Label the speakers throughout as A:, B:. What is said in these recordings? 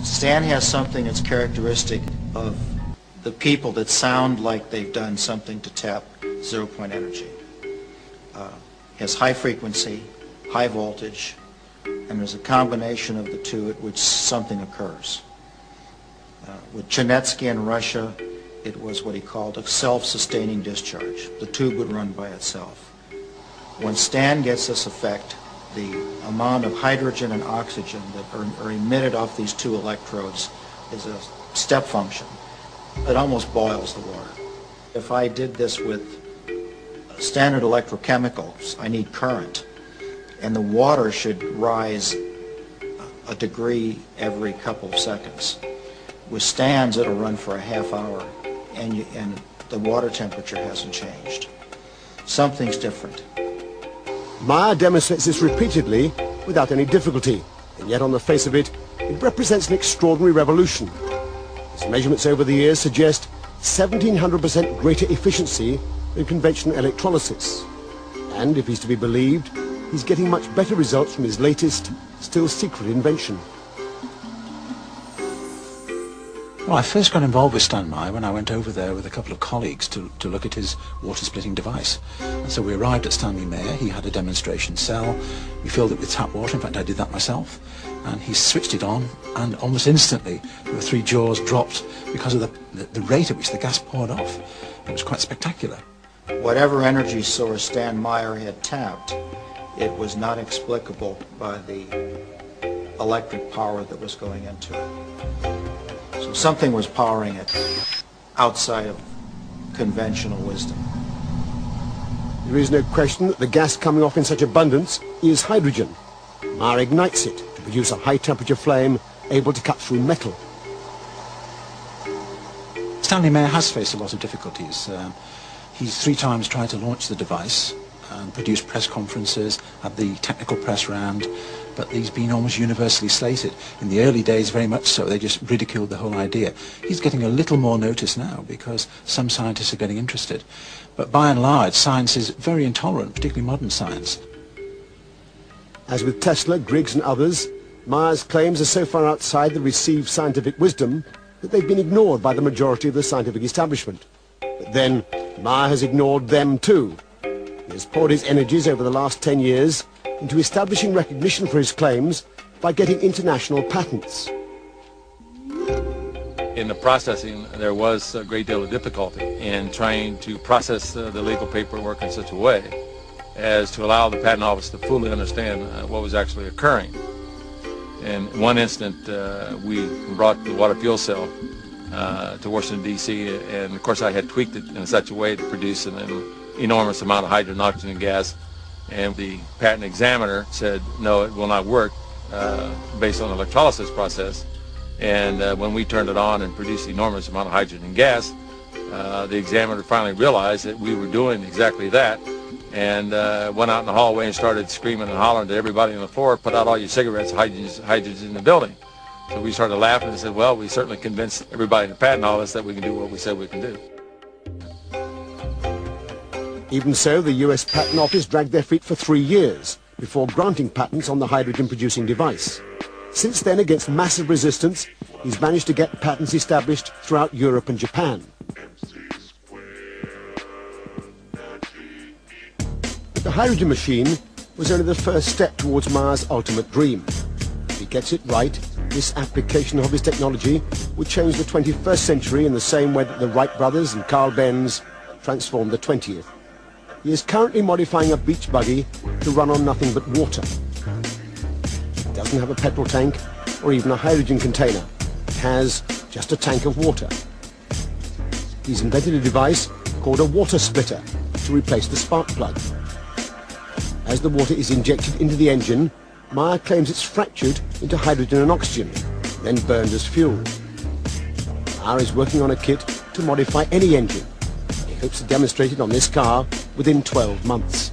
A: Stan has something that's characteristic of the people that sound like they've done something to tap zero-point energy. Has high frequency, high voltage, and there's a combination of the two at which something occurs. With Chernetsky in Russia, it was what he called a self-sustaining discharge. The tube would run by itself. When Stan gets this effect, the amount of hydrogen and oxygen that are emitted off these two electrodes is a step function. It almost boils the water. If I did this with standard electrochemicals, I need current, and the water should rise a degree every couple of seconds. With Stan's, it'll run for a half hour, and the water temperature hasn't changed. Something's different.
B: Meyer demonstrates this repeatedly without any difficulty, and yet on the face of it, it represents an extraordinary revolution. His measurements over the years suggest 1,700% greater efficiency than conventional electrolysis. And if he's to be believed, he's getting much better results from his latest, still secret invention.
C: Well, I first got involved with Stan Meyer when I went over there with a couple of colleagues to look at his water-splitting device. And so we arrived at Stanley Meyer. He had a demonstration cell. We filled it with tap water. In fact, I did that myself. And he switched it on, and almost instantly there were 3 jaws dropped because of the rate at which the gas poured off. It was quite spectacular.
A: Whatever energy source Stan Meyer had tapped, it was not explicable by the electric power that was going into it. So something was powering it outside of conventional wisdom.
B: There is no question that the gas coming off in such abundance is hydrogen. Meyer ignites it to produce a high-temperature flame able to cut through metal.
C: Stanley Meyer has faced a lot of difficulties. He's 3 times tried to launch the device and produce press conferences, had the technical press round, but he's been almost universally slated. In the early days, very much so, they just ridiculed the whole idea. He's getting a little more notice now because some scientists are getting interested. But by and large, science is very intolerant, particularly modern science.
B: As with Tesla, Griggs and others, Meyer's claims are so far outside the received scientific wisdom that they've been ignored by the majority of the scientific establishment. But then, Meyer has ignored them too. He has poured his energies over the last 10 years into establishing recognition for his claims by getting international patents.
D: In the processing, there was a great deal of difficulty in trying to process the legal paperwork in such a way as to allow the Patent Office to fully understand what was actually occurring. In one instant, we brought the water fuel cell to Washington, D.C., and of course I had tweaked it in such a way to produce an enormous amount of hydrogen and oxygen gas, and the patent examiner said, no, it will not work based on the electrolysis process. And when we turned it on and produced an enormous amount of hydrogen and gas, the examiner finally realized that we were doing exactly that, and went out in the hallway and started screaming and hollering to everybody on the floor, put out all your cigarettes, hydrogen's in the building. So we started laughing and said, well, we certainly convinced everybody in the patent office that we can do what we said we can do.
B: Even so, the US Patent Office dragged their feet for 3 years before granting patents on the hydrogen-producing device. Since then, against massive resistance, he's managed to get patents established throughout Europe and Japan. But the hydrogen machine was only the first step towards Meyer's ultimate dream. If he gets it right, this application of his technology would change the 21st century in the same way that the Wright brothers and Carl Benz transformed the 20th. He is currently modifying a beach buggy to run on nothing but water. It doesn't have a petrol tank or even a hydrogen container. It has just a tank of water. He's invented a device called a water splitter to replace the spark plug. As the water is injected into the engine, Meyer claims it's fractured into hydrogen and oxygen, then burned as fuel. Meyer is working on a kit to modify any engine. He hopes to demonstrate it on this car within 12 months.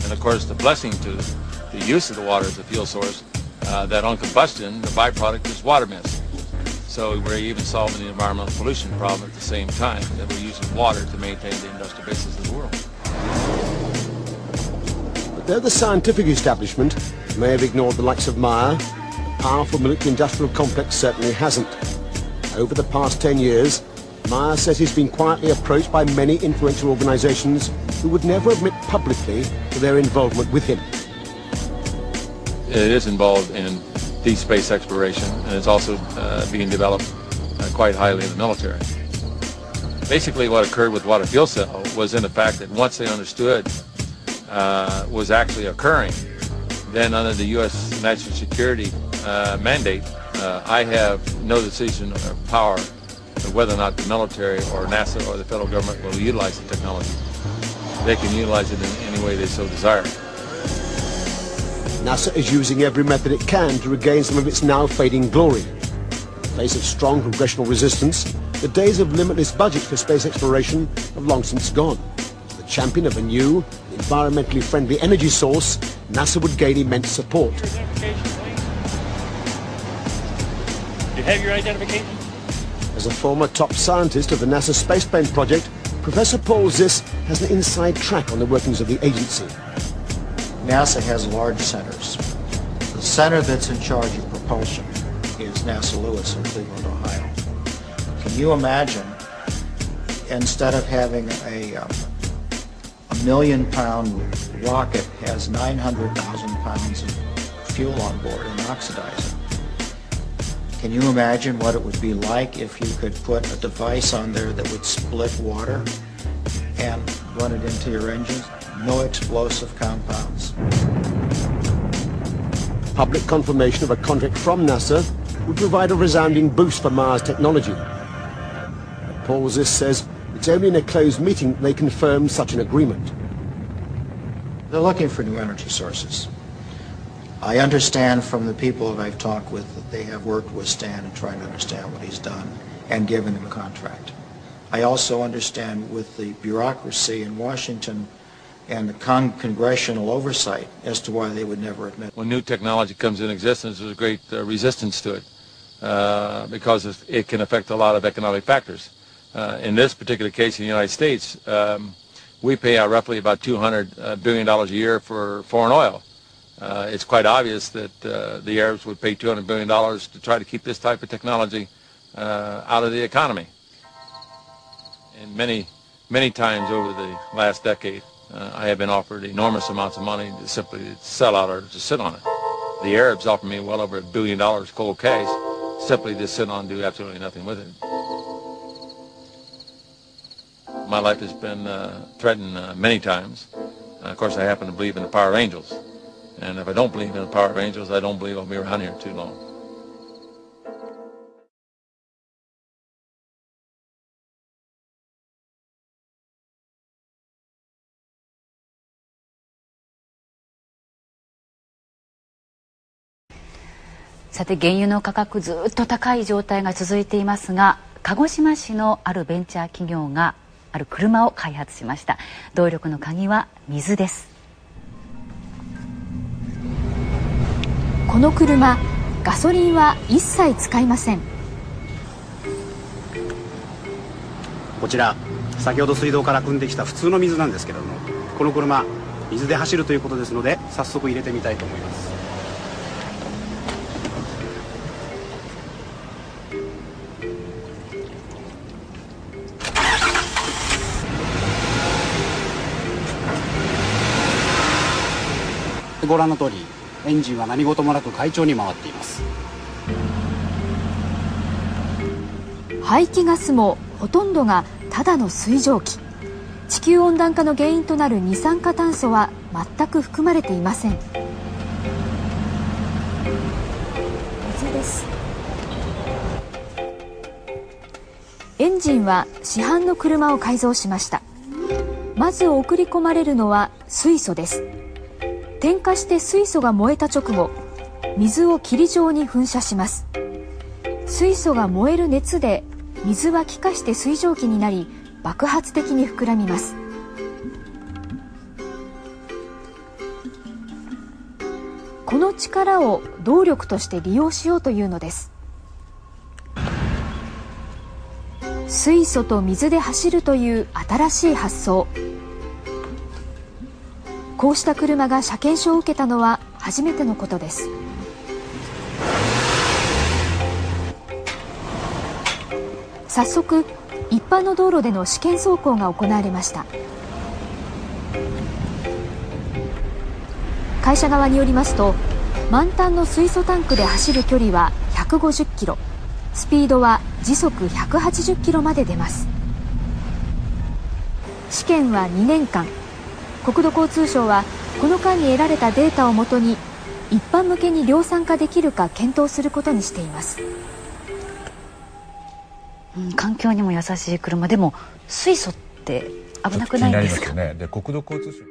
D: And of course, the blessing to the use of the water as a fuel source, that on combustion, the byproduct is water mist. So we're even solving the environmental pollution problem at the same time that we're using water to maintain the industrial basis of the world.
B: But though the scientific establishment may have ignored the likes of Meyer, powerful military-industrial complex certainly hasn't. Over the past 10 years, Myers says he's been quietly approached by many influential organizations who would never admit publicly to their involvement with him.
D: It is involved in deep space exploration, and it's also being developed quite highly in the military. Basically what occurred with Water Fuel Cell was in the fact that once they understood was actually occurring, then under the U.S. national security mandate, I have no decision or power of whether or not the military or NASA or the federal government will utilize the technology. They can utilize it in any way they so desire.
B: NASA is using every method it can to regain some of its now fading glory. In the face of strong congressional resistance, the days of limitless budget for space exploration have long since gone. As the champion of a new, environmentally friendly energy source, NASA would gain immense support.
E: Do you have your identification?
B: As a former top scientist of the NASA Spaceplane project, Professor Paul Ziss has an inside track on the workings of the agency.
A: NASA has large centers. The center that's in charge of propulsion is NASA Lewis in Cleveland, Ohio. Can you imagine, instead of having a million-pound rocket has 900,000 pounds of fuel on board and oxidizer? Can you imagine what it would be like if you could put a device on there that would split water and run it into your engines? No explosive compounds.
B: Public confirmation of a contract from NASA would provide a resounding boost for Mars technology. But Paul Ziss says it's only in a closed meeting they confirm such an agreement.
A: They're looking for new energy sources. I understand from the people that I've talked with that they have worked with Stan and trying to understand what he's done and given him a contract. I also understand with the bureaucracy in Washington and the congressional oversight as to why they would never admit.
D: When new technology comes in existence, there's a great resistance to it because it can affect a lot of economic factors. In this particular case in the United States, we pay out roughly about $200 billion a year for foreign oil. It's quite obvious that the Arabs would pay $200 billion to try to keep this type of technology out of the economy. And many times over the last decade, I have been offered enormous amounts of money to simply sell out or to sit on it. The Arabs offered me well over $1 billion cold cash simply to sit on and do absolutely nothing with it. My life has been threatened many times. Of course, I happen to believe in the power of angels. And if I don't believe in the power of angels, I don't believe I'll be around here too long.
F: さて、原油の価格ずっと高い状態が続いていますが、鹿児島市のあるベンチャー企業がある車を開発しました。動力の鍵は水です。
G: この車、ガソリンは一切使いません。
H: こちら先ほど水道から汲んできた普通の水なんですけれども、この車水で走るということですので早速入れてみたいと思います。ご覧の通りエンジンは何事もなく快調に回っています。
G: 排気ガスもほとんどがただの水蒸気。地球温暖化の原因となる二酸化炭素は全く含まれていません。水です。エンジンは市販の車を改造しました。まず送り込まれるのは水素です。点火して水素が燃えた直後、水を霧状に噴射します。水素が燃える熱で水は気化して水蒸気になり、爆発的に膨らみます。この力を動力として利用しようというのです。水素と水で走るという新しい発想。こうした車が車検証を受けたのは初めてのことです。早速一般の道路での試験走行が行われました。会社側によりますと、満タンの水素タンクで走る距離は150キロ、スピードは時速180キロまで出ます。試験は2年間。国土交通省はこの間に得られたデータをもとに一般向けに量産化できるか検討することにしています。
F: 環境にも優しい車でも水素って危なくないんですか？
I: 気になりますよね。で、国土交通省